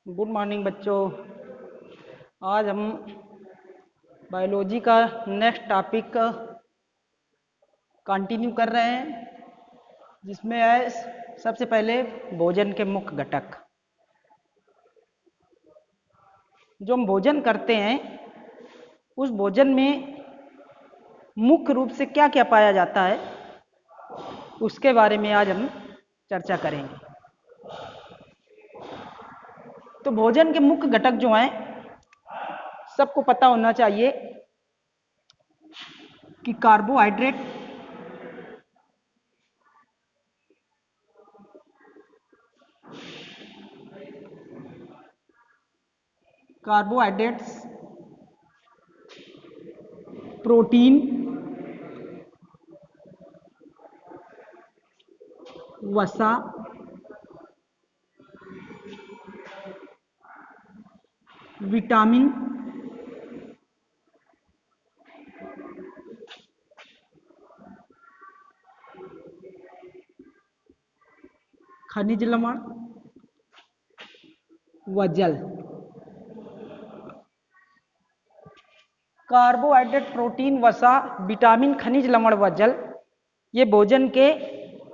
Good morning बच्चों। आज हम बायोलॉजी का नेक्स्ट टॉपिक कंटिन्यू कर रहे हैं, जिसमें है सबसे पहले भोजन के मुख्य घटक। जो हम भोजन करते हैं उस भोजन में मुख्य रूप से क्या क्या पाया जाता है, उसके बारे में आज हम चर्चा करेंगे। तो भोजन के मुख्य घटक जो हैं, सबको पता होना चाहिए कि कार्बोहाइड्रेट्स, प्रोटीन, वसा, विटामिन, खनिज लवण व जल। कार्बोहाइड्रेट, प्रोटीन, वसा, विटामिन, खनिज लवण व जल, ये भोजन के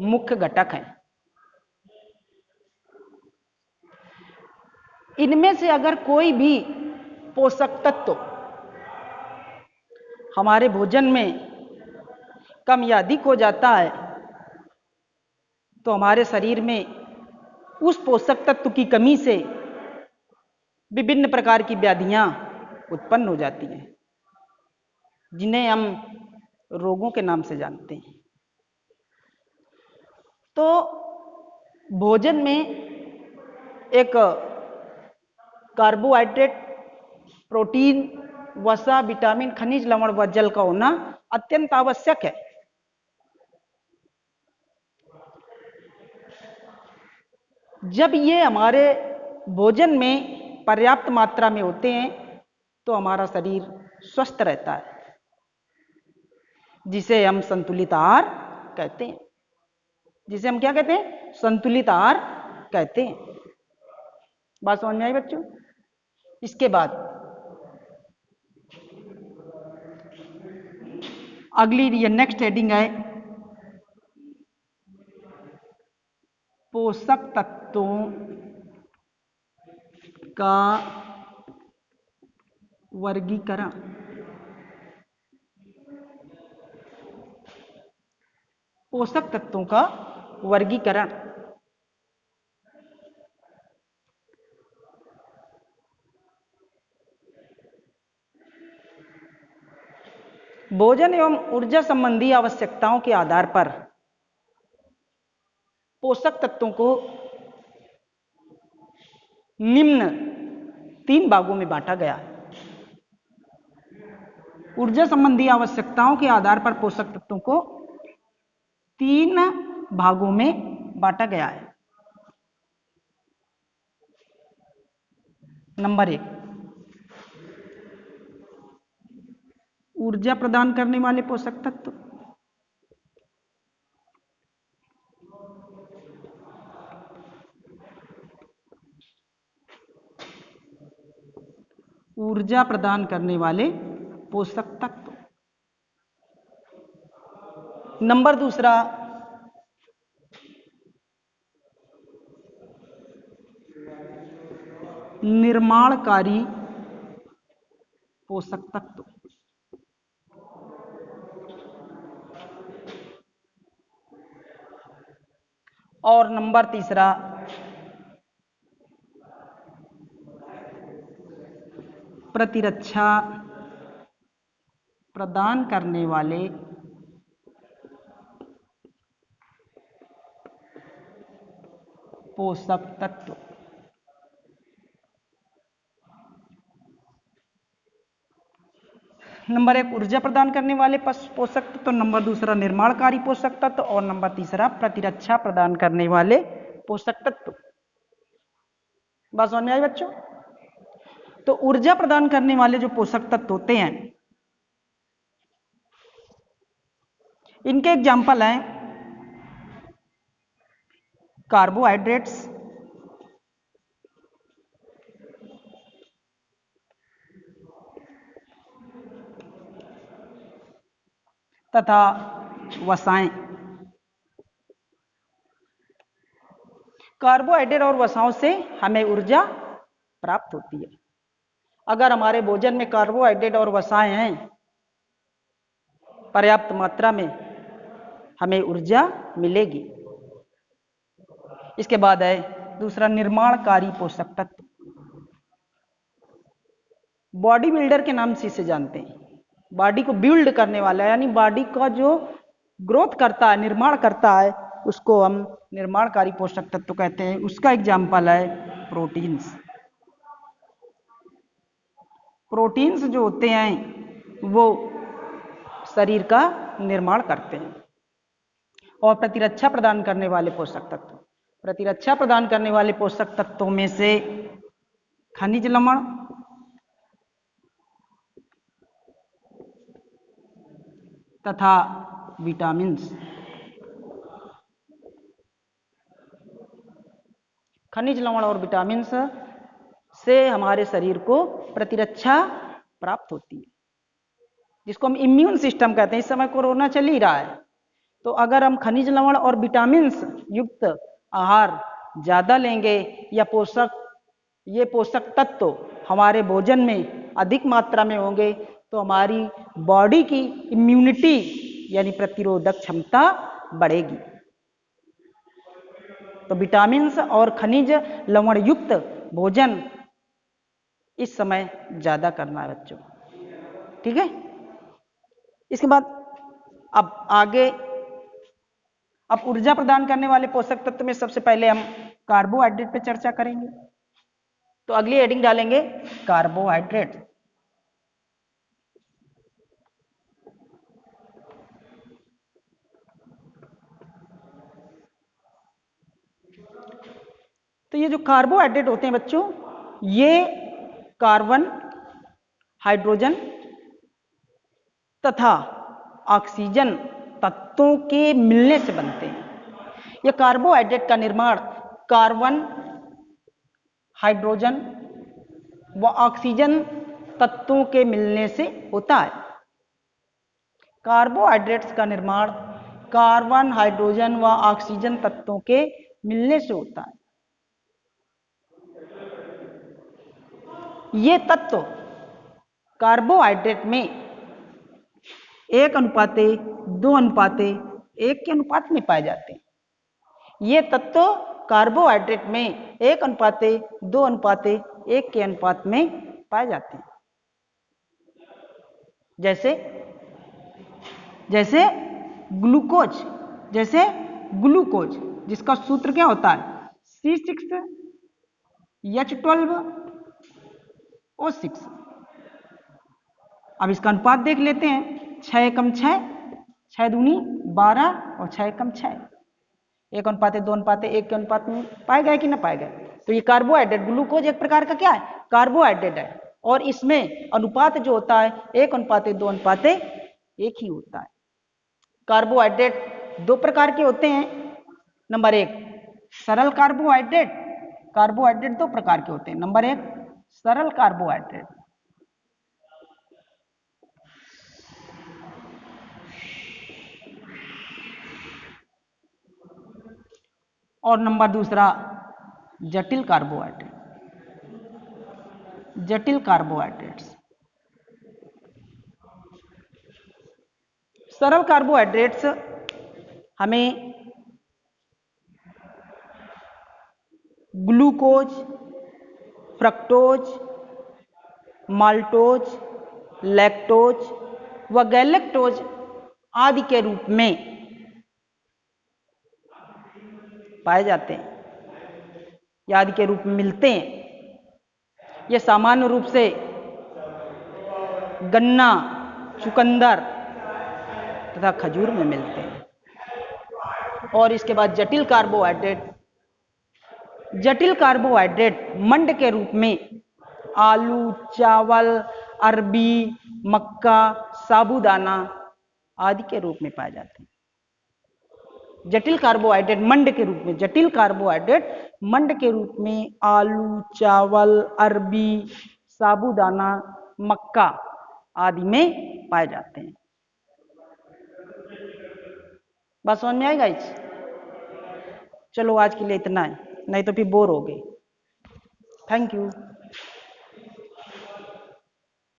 मुख्य घटक हैं। इनमें से अगर कोई भी पोषक तत्व हमारे भोजन में कम या अधिक हो जाता है तो हमारे शरीर में उस पोषक तत्व की कमी से विभिन्न प्रकार की व्याधियां उत्पन्न हो जाती हैं, जिन्हें हम रोगों के नाम से जानते हैं। तो भोजन में एक कार्बोहाइड्रेट, प्रोटीन, वसा, विटामिन, खनिज लवण व जल का होना अत्यंत आवश्यक है। जब ये हमारे भोजन में पर्याप्त मात्रा में होते हैं तो हमारा शरीर स्वस्थ रहता है, जिसे हम संतुलित आहार कहते हैं। जिसे हम क्या कहते हैं? संतुलित आहार कहते हैं। बात समझ में आई बच्चों? इसके बाद अगली ये नेक्स्ट हेडिंग है पोषक तत्वों का वर्गीकरण। पोषक तत्वों का वर्गीकरण। भोजन एवं ऊर्जा संबंधी आवश्यकताओं के आधार पर पोषक तत्वों को निम्न 3 भागों में बांटा गया है। ऊर्जा संबंधी आवश्यकताओं के आधार पर पोषक तत्वों को 3 भागों में बांटा गया है। नंबर 1, ऊर्जा प्रदान करने वाले पोषक तत्व। ऊर्जा प्रदान करने वाले पोषक तत्व। नंबर 2, निर्माणकारी पोषक तत्व। और नंबर 3, प्रतिरक्षा प्रदान करने वाले पोषक तत्व। नंबर 1 ऊर्जा प्रदान करने वाले पोषक तत्व, नंबर 2 निर्माणकारी पोषक तत्व, और नंबर 3 प्रतिरक्षा प्रदान करने वाले पोषक तत्व। बात समझ में आई बच्चों? तो ऊर्जा प्रदान करने वाले जो पोषक तत्व होते हैं, इनके एग्जाम्पल हैं कार्बोहाइड्रेट्स, तथा वसाएं। कार्बोहाइड्रेट और वसाओं से हमें ऊर्जा प्राप्त होती है। अगर हमारे भोजन में कार्बोहाइड्रेट और वसाएं हैं पर्याप्त मात्रा में, हमें ऊर्जा मिलेगी। इसके बाद है दूसरा, निर्माणकारी पोषक तत्व। बॉडी बिल्डर के नाम से इसे जानते हैं। बॉडी को बिल्ड करने वाला, यानी बॉडी का जो ग्रोथ करता है, निर्माण करता है, उसको हम निर्माणकारी पोषक तत्व कहते हैं। उसका एग्जाम्पल है प्रोटीन्स। प्रोटीन्स जो होते हैं वो शरीर का निर्माण करते हैं। और प्रतिरक्षा प्रदान करने वाले पोषक तत्व, प्रतिरक्षा प्रदान करने वाले पोषक तत्वों में से खनिज लवण, तथा विटामिन्स। खनिज लवण और विटामिन्स से हमारे शरीर को प्रतिरक्षा प्राप्त होती है, जिसको हम इम्यून सिस्टम कहते हैं। इस समय कोरोना चल ही रहा है, तो अगर हम खनिज लवण और विटामिन्स युक्त आहार ज़्यादा लेंगे या ये पोषक तत्व हमारे भोजन में अधिक मात्रा में होंगे, तो हमारी बॉडी की इम्यूनिटी यानी प्रतिरोधक क्षमता बढ़ेगी। तो विटामिन्स और खनिज लवण युक्त भोजन इस समय ज़्यादा करना है बच्चों, ठीक है। इसके बाद अब आगे, अब ऊर्जा प्रदान करने वाले पोषक तत्व में सबसे पहले हम कार्बोहाइड्रेट पे चर्चा करेंगे। तो अगली हेडिंग डालेंगे कार्बोहाइड्रेट। तो ये जो कार्बोहाइड्रेट होते हैं बच्चों, ये कार्बन, हाइड्रोजन तथा ऑक्सीजन तत्वों के मिलने से बनते हैं। यह कार्बोहाइड्रेट का निर्माण कार्बन, हाइड्रोजन व ऑक्सीजन तत्वों के मिलने से होता है। कार्बोहाइड्रेट्स का निर्माण कार्बन, हाइड्रोजन व ऑक्सीजन तत्वों के मिलने से होता है। ये तत्व कार्बोहाइड्रेट में 1:2:1 के अनुपात में पाए जाते हैं। ये तत्व कार्बोहाइड्रेट में 1:2:1 के अनुपात में पाए जाते हैं। जैसे ग्लूकोज, जिसका सूत्र क्या होता है, C6H12O6। अब इसका अनुपात देख लेते हैं, 6:6, 6×2=12 और 6:6, 1:2:1 के अनुपात में पाए गए कि ना पाए गए। तो ये कार्बोहाइड्रेट, ग्लूकोज एक प्रकार का क्या है, कार्बोहाइड्रेट है, और इसमें अनुपात जो होता है 1:2:1 ही होता है। कार्बोहाइड्रेट दो प्रकार के होते हैं। नंबर 1 सरल कार्बोहाइड्रेट। कार्बोहाइड्रेट दो प्रकार के होते हैं। नंबर 1 सरल कार्बोहाइड्रेट, और नंबर दूसरा जटिल कार्बोहाइड्रेट। जटिल कार्बोहाइड्रेट्स, सरल कार्बोहाइड्रेट्स हमें ग्लूकोज, फ्रक्टोज, माल्टोज, लैक्टोज व गैलेक्टोज आदि के रूप में पाए जाते हैं या आदि के रूप में मिलते हैं। ये सामान्य रूप से गन्ना, चुकंदर तथा खजूर में मिलते हैं। और इसके बाद जटिल कार्बोहाइड्रेट मंड के रूप में आलू, चावल, अरबी, मक्का, साबूदाना आदि के रूप में पाए जाते हैं। जटिल कार्बोहाइड्रेट मंड के रूप में आलू, चावल, अरबी, साबूदाना, मक्का आदि में पाए जाते हैं। बात समझ में आई गाइस? चलो आज के लिए इतना है, नहीं तो फिर बोर हो गए। Thank you.